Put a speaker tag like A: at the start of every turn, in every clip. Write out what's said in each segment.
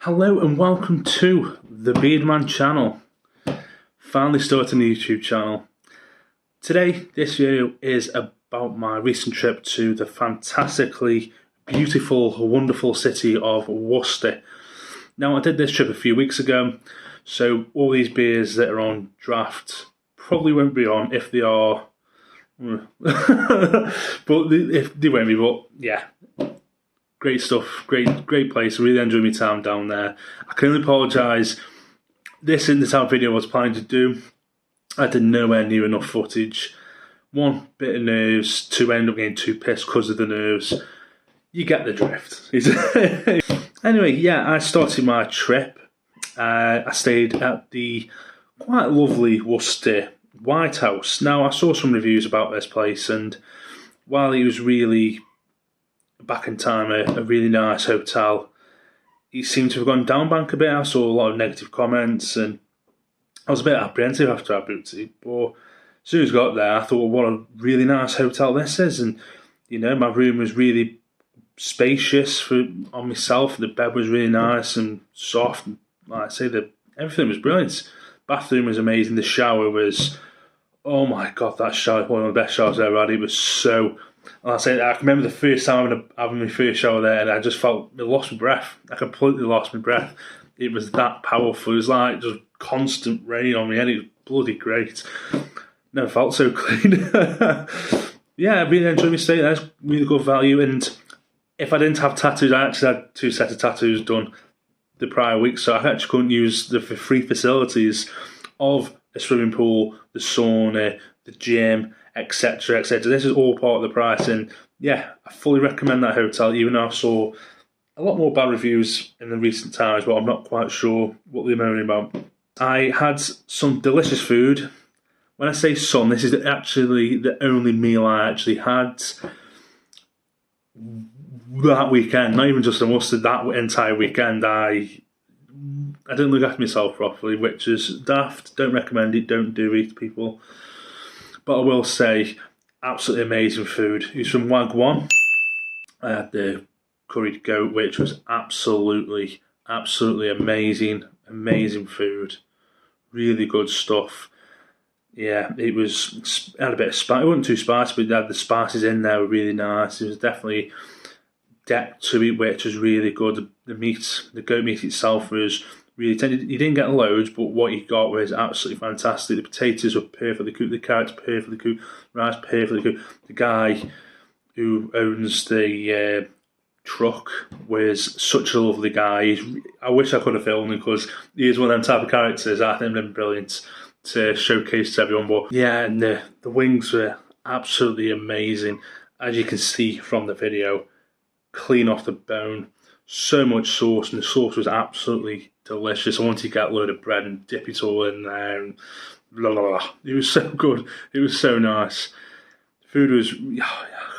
A: Hello and welcome to the Beardman channel. Finally starting a YouTube channel. Today, this video is about my recent trip to the fantastically beautiful, wonderful city of Worcester. Now, I did this trip a few weeks ago, so all these beers that are on draft probably won't be on. If they are, but if they won't be, but yeah. Great stuff, great place. Really enjoyed my time down there. I can only apologise. This isn't the type of video I was planning to do. I did nowhere near enough footage. One, bit of nerves. Two, end up getting too pissed because of the nerves. You get the drift. Anyway, yeah, I started my trip. I stayed at the quite lovely Worcester White House. Now, I saw some reviews about this place, and while it was really back in time a really nice hotel, he seemed to have gone down bank a bit. I saw a lot of negative comments and I was a bit apprehensive after I booked it, but as soon as I got there I thought, what a really nice hotel this is. And you know, my room was really spacious on myself. The bed was really nice and soft, and like I say, everything was brilliant. Bathroom was amazing. The shower was, oh my god, that shower was one of the best showers I ever had. It was so, like I say, I can remember the first time having my first shower there, and I just felt I lost my breath. I completely lost my breath. It was that powerful. It was like just constant rain on me, and it was bloody great. Never felt so clean. Yeah, I really enjoyed my stay there. It's really good value. And if I didn't have tattoos, I actually had 2 sets of tattoos done the prior week, so I actually couldn't use the free facilities of a swimming pool, the sauna, the gym, etc., etc. This is all part of the price, and yeah, I fully recommend that hotel, even though I saw a lot more bad reviews in the recent times, but I'm not quite sure what they're moaning about. I had some delicious food. When I say some, this is actually the only meal I actually had that weekend, not even just in Worcester, that entire weekend. I didn't look after myself properly, which is daft. Don't recommend it, don't do it, people. But I will say, absolutely amazing food. It was from Wagwan. I had the curried goat, which was absolutely amazing. Amazing food. Really good stuff. Yeah, it had a bit of spice. It wasn't too spicy, but it had the spices in there were really nice. It was definitely depth to it, which was really good. The goat meat itself was really tender. You didn't get loads, but what you got was absolutely fantastic. The potatoes were perfectly cooked, the carrots perfectly cooked, rice perfectly cooked. The guy who owns the truck was such a lovely guy. I wish I could have filmed him because he is one of them type of characters. I think they're brilliant to showcase to everyone. But yeah, and the wings were absolutely amazing, as you can see from the video. Clean off the bone, so much sauce, and the sauce was absolutely delicious. I wanted to get a load of bread and dip it all in there, and blah, blah, blah. It was so good. It was so nice. The food was,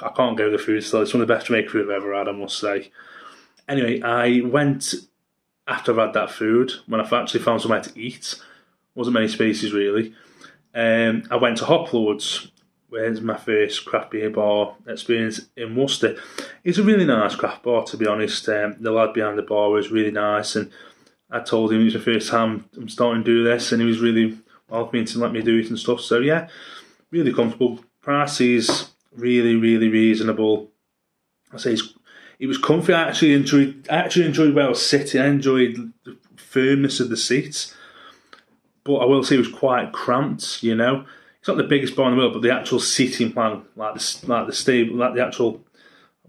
A: I can't go to the food still. It's one of the best Jamaican food I've ever had, I must say. Anyway, I went, after I've had that food, when I've actually found somewhere to eat, wasn't many spaces really, I went to Hop Lords, where's my first craft beer bar experience in Worcester. It's a really nice craft bar, to be honest. The lad behind the bar was really nice, and I told him it was the first time I'm starting to do this, and he was really welcoming to let me do it and stuff. So yeah, really comfortable. Prices really reasonable. I say it was comfy. I actually enjoyed where I was sitting. I enjoyed the firmness of the seats, but I will say it was quite cramped. You know, it's not the biggest bar in the world, but the actual seating plan, like the actual,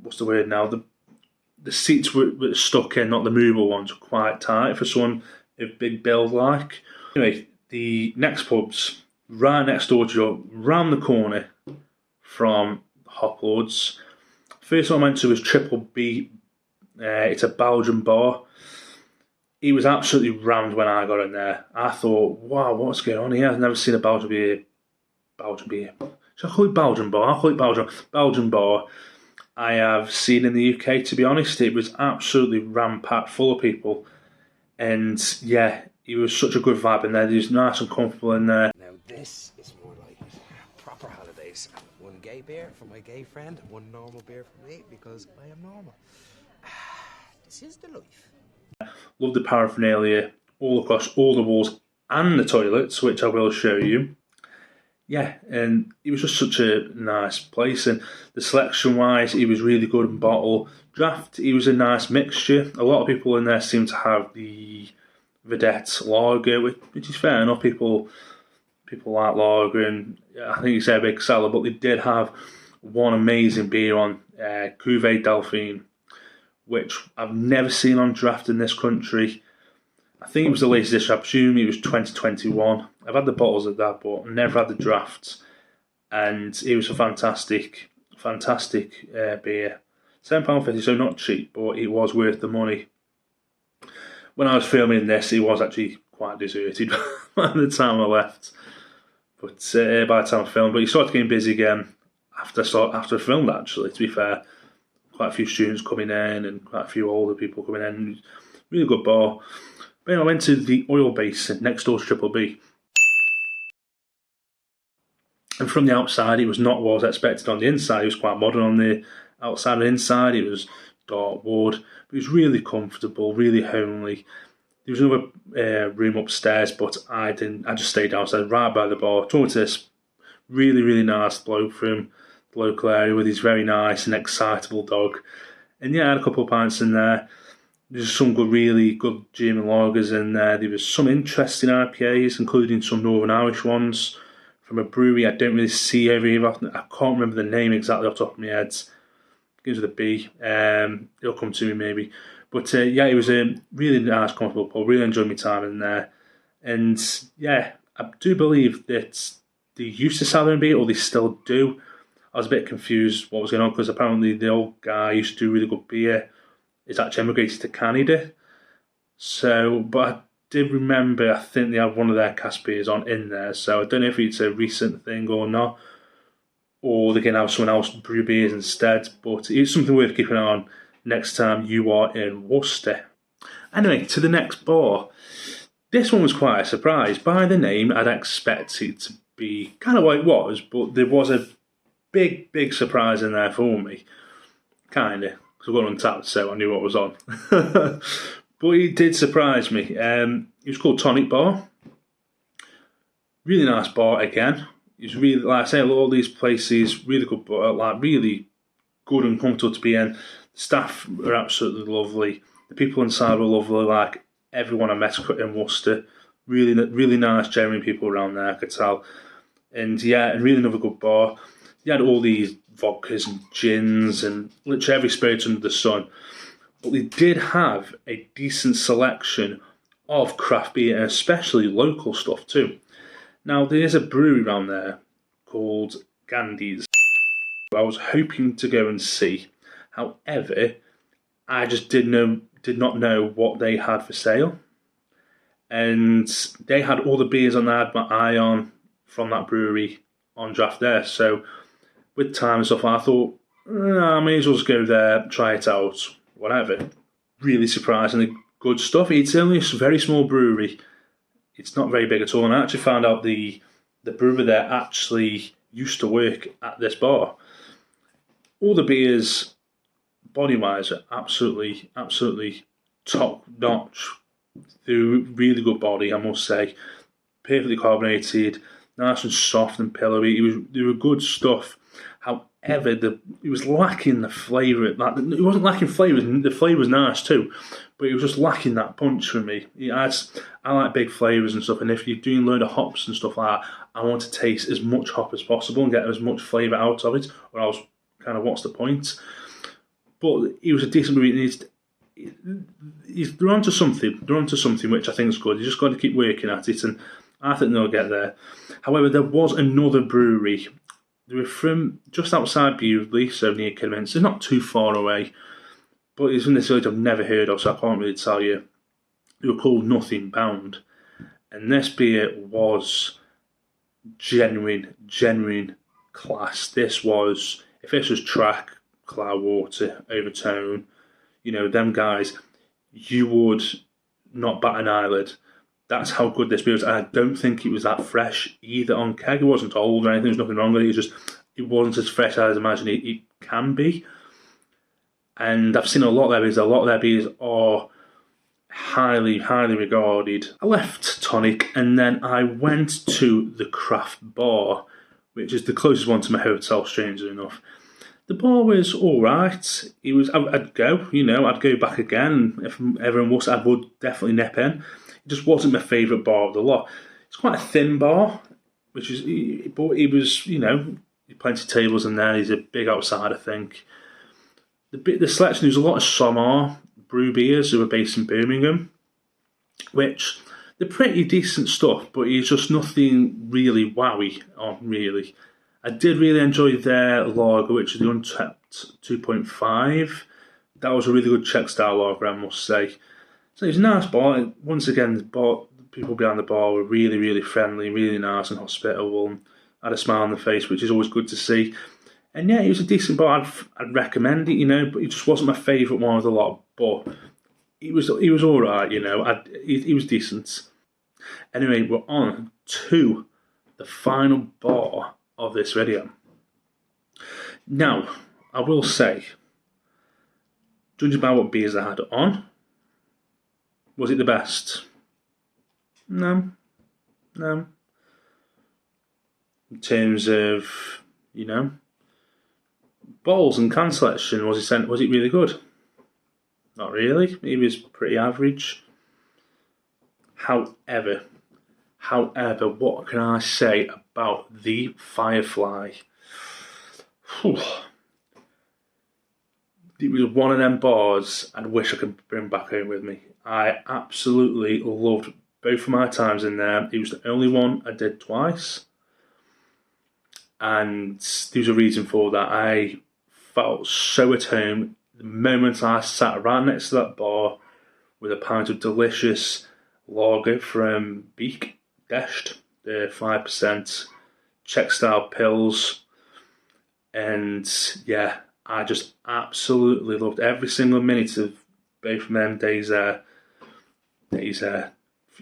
A: what's the word now? The seats were stuck in, not the movable ones, were quite tight for someone of big build like. Anyway, the next pub's right next door to you, round the corner from Hop Lords. First one I went to was Triple B. It's a Belgian bar. It was absolutely rammed when I got in there. I thought, wow, what's going on here? I've never seen a Belgian beer. Should I call it Belgian bar? I'll call it Belgian bar. I have seen in the UK, to be honest. It was absolutely ram-packed full of people. And yeah, it was such a good vibe in there. It was nice and comfortable in there.
B: Now this is more like it. Proper holidays. One gay beer for my gay friend, one normal beer for me because I am normal. This is the life.
A: Love the paraphernalia all across all the walls and the toilets, which I will show you. Yeah, and it was just such a nice place, and the selection-wise, it was really good in bottle. Draft, it was a nice mixture. A lot of people in there seem to have the Vedette lager, which is fair enough. People like lager, and I think it's a big seller, but they did have one amazing beer on Cuvée Delphine, which I've never seen on draft in this country. I think it was the latest edition. I presume it was 2021. I've had the bottles of that, but never had the drafts. And it was a fantastic beer. £7.50, so not cheap, but it was worth the money. When I was filming this, it was actually quite deserted by the time I left. But by the time I filmed, but it started getting busy again after I filmed. Actually, to be fair, quite a few students coming in and quite a few older people coming in. Really good bar. But anyway, I went to the oil basin next door to Triple B. And from the outside, it was not what I was expecting. On the inside, it was quite modern. On the outside and inside, it was dark wood. But it was really comfortable, really homely. There was another room upstairs, but I didn't. I just stayed downstairs, right by the bar. Talked to this really nice bloke from the local area with his very nice and excitable dog. And yeah, I had a couple of pints in there. There's some really good German lagers in there. There was some interesting IPAs, including some Northern Irish ones from a brewery I don't really see every often. I can't remember the name exactly off the top of my head. It begins with a B. It'll come to me maybe. But yeah, it was a really nice, comfortable pub. Really enjoyed my time in there. And yeah, I do believe that they used to sell their own beer, or they still do. I was a bit confused what was going on, because apparently the old guy used to do really good beer. He's actually emigrated to Canada. So, but I did remember, I think they had one of their cask beers on in there. So I don't know if it's a recent thing or not, or they can have someone else brew beers instead. But it's something worth keeping an eye on next time you are in Worcester. Anyway, to the next bar. This one was quite a surprise. By the name, I'd expect it to be kind of what it was, but there was a big surprise in there for me. Kind of. Because I got Untapped, so I knew what was on. But it did surprise me. It was called Tonic Bar. Really nice bar again. It's really, like I say, all these places, really good bar, like really good and comfortable to be in. The staff are absolutely lovely. The people inside were lovely, like everyone I met in Worcester. Really nice, genuine people around there, I could tell. And yeah, and really another good bar. You had all these vodkas and gins and literally every spirit under the sun. But they did have a decent selection of craft beer, and especially local stuff too. Now, there's a brewery around there called Gandhi's. I was hoping to go and see. However, I just did not know what they had for sale. And they had all the beers on there I had my eye on from that brewery on draft there. So with time and stuff, I thought, I may as well just go there, try it out, whatever. Really surprisingly good stuff. It's only a very small brewery. It's not very big at all. And I actually found out the brewer there actually used to work at this bar. All the beers, body-wise, are absolutely top-notch. They're really good body, I must say. Perfectly carbonated, nice and soft and pillowy. They were good stuff. However, it was lacking the flavour. It wasn't lacking flavour. The flavour was nice too, but it was just lacking that punch for me. I like big flavours and stuff, and if you're doing a load of hops and stuff like that, I want to taste as much hop as possible and get as much flavour out of it, or else kind of what's the point? But it was a decent movie. They're onto something. They're onto something which I think is good. You just got to keep working at it, and I think they'll get there. However, there was another brewery. They were from just outside Bewdley, so near Kidderminster. Not too far away, but it's in this village I've never heard of, so I can't really tell you. They were called Nothing Bound, and this beer was genuine class. This was, if this was Track, Cloudwater, Overtone, them guys, you would not bat an eyelid. That's how good this beer was. I don't think it was that fresh either on keg. It wasn't old or anything. There's nothing wrong with it. It wasn't as fresh as I imagine it can be. And I've seen a lot of their beers. A lot of their beers are highly, highly regarded. I left Tonic and then I went to the Craft Bar, which is the closest one to my hotel, strangely enough. The bar was alright. I'd go, I'd go back again. If everyone was, I would definitely nip in. It just wasn't my favourite bar of the lot. It's quite a thin bar, but it was, plenty of tables in there. He's a big outside, I think. The selection, there was a lot of Sommar brew beers who were based in Birmingham, which they're pretty decent stuff, but it's just nothing really wowy on, really. I did really enjoy their lager, which is the Untapped 2.5. That was a really good Czech style lager, I must say. So it was a nice bar. Once again, the people behind the bar were really, really friendly, really nice and hospitable, and had a smile on their face, which is always good to see. And yeah, it was a decent bar. I'd recommend it, but it just wasn't my favourite one of the lot. But he was all right, he was decent. Anyway, we're on to the final bar of this video. Now, I will say, judging by what beers I had on, was it the best? No. In terms of, bottles and can selection, was it really good? Not really. It was pretty average. However, what can I say about the Firefly? Whew. It was one of them bars I'd wish I could bring back home with me. I absolutely loved both of my times in there. It was the only one I did twice. And there's a reason for that. I felt so at home the moment I sat right next to that bar with a pint of delicious lager from Beek, Desht, the 5% Czech style pills. And yeah, I just absolutely loved every single minute of both of them days there.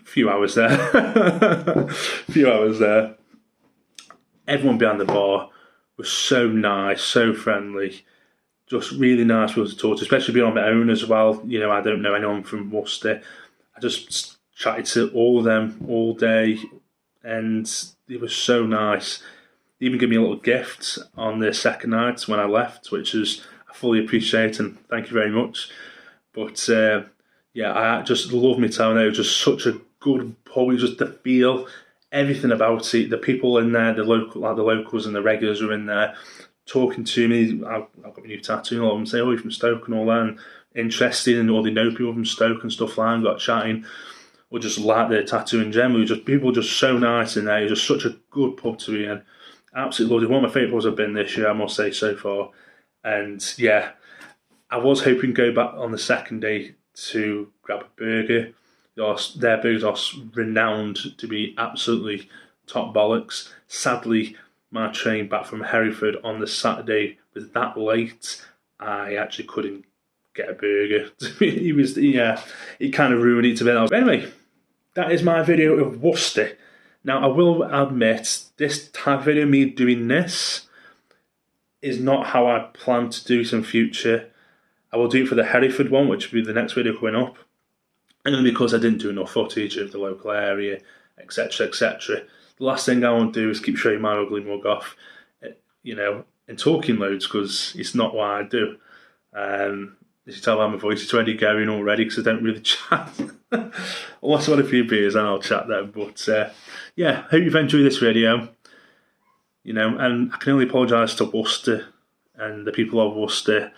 A: Few hours there. Everyone behind the bar was so nice, so friendly, just really nice people to talk to, especially being on my own as well. I don't know anyone from Worcester. I just chatted to all of them all day, and it was so nice. They even gave me a little gift on the second night when I left, which I fully appreciate, and thank you very much. But yeah, I just love my town there. It was just such a good pub. It was just the feel, everything about it. The people in there, the locals and the regulars were in there talking to me. I've got my new tattoo, and all of them say, "Oh, you're from Stoke," and all that, and interested, and all they know people from Stoke and stuff like that, and got chatting, or just like their tattoo in general. People were just so nice in there. It was just such a good pub to be in. Absolutely loved it. One of my favourite pubs I've been this year, I must say, so far. And yeah, I was hoping to go back on the second day to grab a burger. Their burgers are renowned to be absolutely top bollocks. Sadly, my train back from Hereford on the Saturday was that late, I actually couldn't get a burger. It kind of ruined it a bit. But anyway, that is my video of Worcester. Now, I will admit, this type of video, me doing this, is not how I plan to do some future. I will do it for the Hereford one, which will be the next video coming up. And only because I didn't do enough footage of the local area, etc., etc. The last thing I want to do is keep showing my ugly mug off, and talking loads, because it's not what I do. As you tell by my voice, it's already going already, because I don't really chat. Unless I want a few beers, and I'll chat then. But yeah, hope you've enjoyed this video. And I can only apologise to Worcester and the people of Worcester.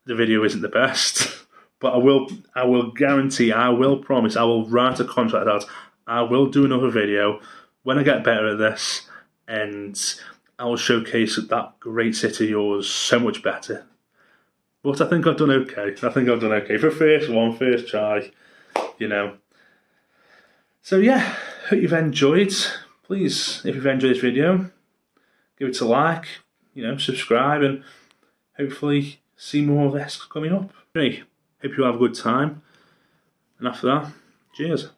A: The video isn't the best, but I will guarantee, I will promise, I will write a contract out. I will do another video when I get better at this, and I will showcase that great city of yours so much better. But I think I've done okay. For first try, So yeah, hope you've enjoyed. Please, if you've enjoyed this video, give it a like, subscribe, and hopefully see more of this coming up. Anyway, hope you have a good time. And after that, cheers.